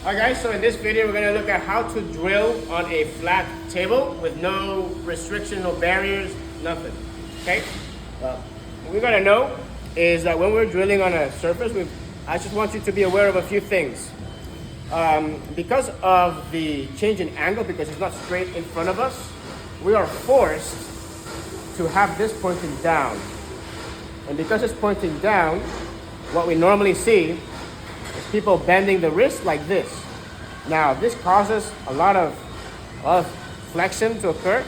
Alright guys, so in this video we're going to look at how to drill on a flat table with no restriction, no barriers, nothing. Okay? What we're going to know is that when we're drilling on a surface, I just want you to be aware of a few things. Because of the change in angle, because it's not straight in front of us, we are forced to have this pointing down. And because it's pointing down, what we normally see is people bending the wrist like this. Now, this causes a lot of flexion to occur.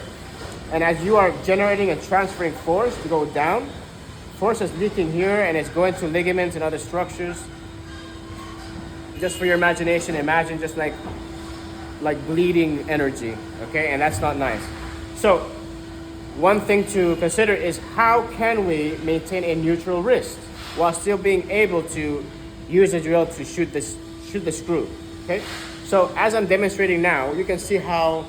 And as you are generating and transferring force to go down, force is leaking here and it's going to ligaments and other structures. Just for your imagination, imagine just like bleeding energy, okay? And that's not nice. So, one thing to consider is how can we maintain a neutral wrist while still being able to use a drill to shoot the screw, okay? So as I'm demonstrating now, you can see how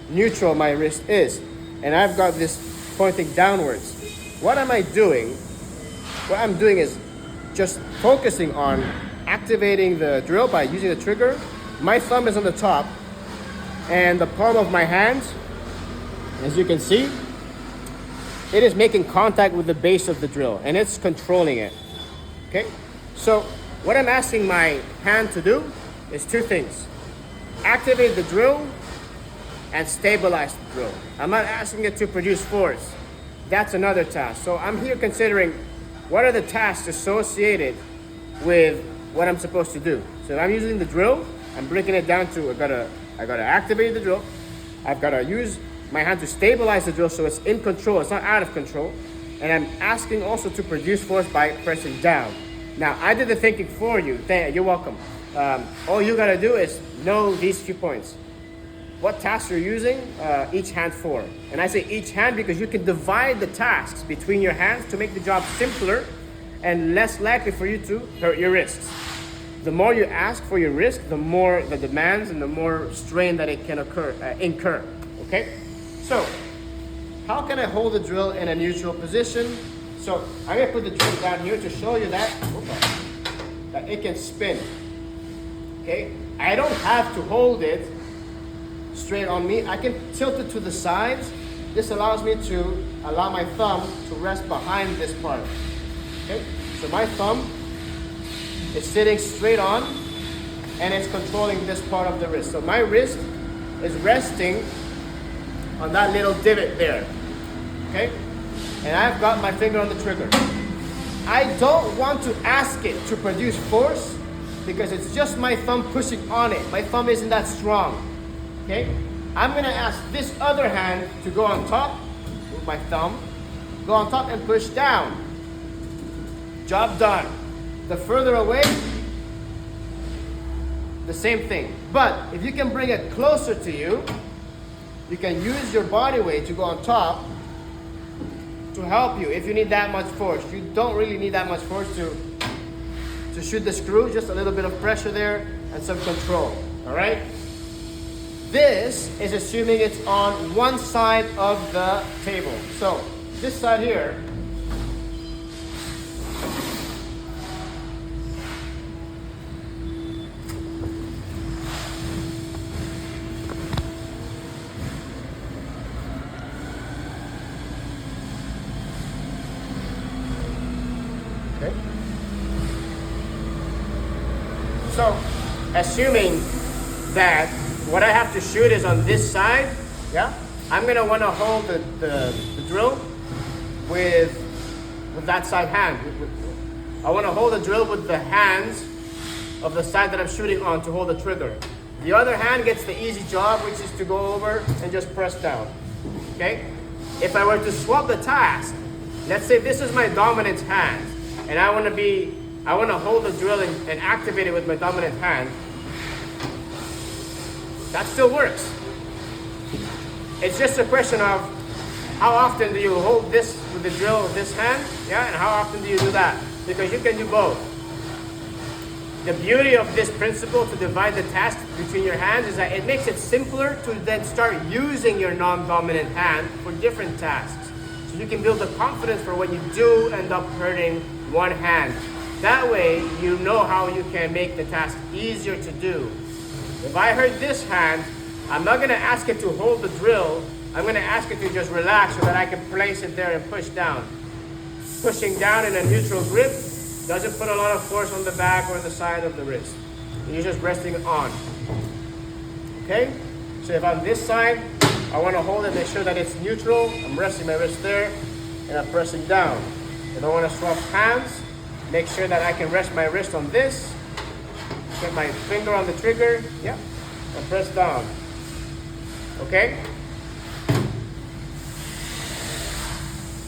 neutral my wrist is. And I've got this pointing downwards. What am I doing? What I'm doing is just focusing on activating the drill by using the trigger. My thumb is on the top and the palm of my hand, as you can see, it is making contact with the base of the drill and it's controlling it, okay? So what I'm asking my hand to do is two things. Activate the drill and stabilize the drill. I'm not asking it to produce force. That's another task. So I'm here considering what are the tasks associated with what I'm supposed to do. So if I'm using the drill, I'm breaking it down to I gotta activate the drill. I've gotta use my hand to stabilize the drill so it's in control, it's not out of control. And I'm asking also to produce force by pressing down. Now, I did the thinking for you. You're welcome. All you gotta do is know these few points. What tasks you're using each hand for. And I say each hand because you can divide the tasks between your hands to make the job simpler and less likely for you to hurt your wrists. The more you ask for your wrist, the more the demands and the more strain that it can incur, okay? So, how can I hold the drill in a neutral position? So, I'm gonna put the drill down here to show you that it can spin, okay? I don't have to hold it straight on me. I can tilt it to the sides. This allows me to allow my thumb to rest behind this part, okay? So my thumb is sitting straight on and it's controlling this part of the wrist. So my wrist is resting on that little divot there, okay? And I've got my finger on the trigger. I don't want to ask it to produce force because it's just my thumb pushing on it. My thumb isn't that strong, okay? I'm gonna ask this other hand to go on top with my thumb, go on top and push down. Job done. The further away, the same thing. But if you can bring it closer to you, you can use your body weight to go on top to help you if you need that much force. You don't really need that much force to shoot the screw, just a little bit of pressure there and some control, all right? This is assuming it's on one side of the table. So this side here, so, assuming that what I have to shoot is on this side, yeah, I'm gonna wanna hold the drill with that side hand. I wanna hold the drill with the hands of the side that I'm shooting on to hold the trigger. The other hand gets the easy job, which is to go over and just press down, okay? If I were to swap the task, let's say this is my dominant hand, and I wanna hold the drill and activate it with my dominant hand. That still works. It's just a question of how often do you hold this with the drill with this hand, yeah, and how often do you do that? Because you can do both. The beauty of this principle to divide the task between your hands is that it makes it simpler to then start using your non-dominant hand for different tasks. So you can build the confidence for when you do end up hurting one hand. That way, you know how you can make the task easier to do If I hurt this hand, I'm not gonna ask it to hold the drill. I'm gonna ask it to just relax so that I can place it there and push down. Pushing down in a neutral grip doesn't put a lot of force on the back or the side of the wrist. You're just resting on. Okay? So if on this side, I want to hold it, make sure that it's neutral. I'm resting my wrist there and I'm pressing down. If I want to swap hands, make sure that I can rest my wrist on this. Get my finger on the trigger. Yep. And press down. Okay?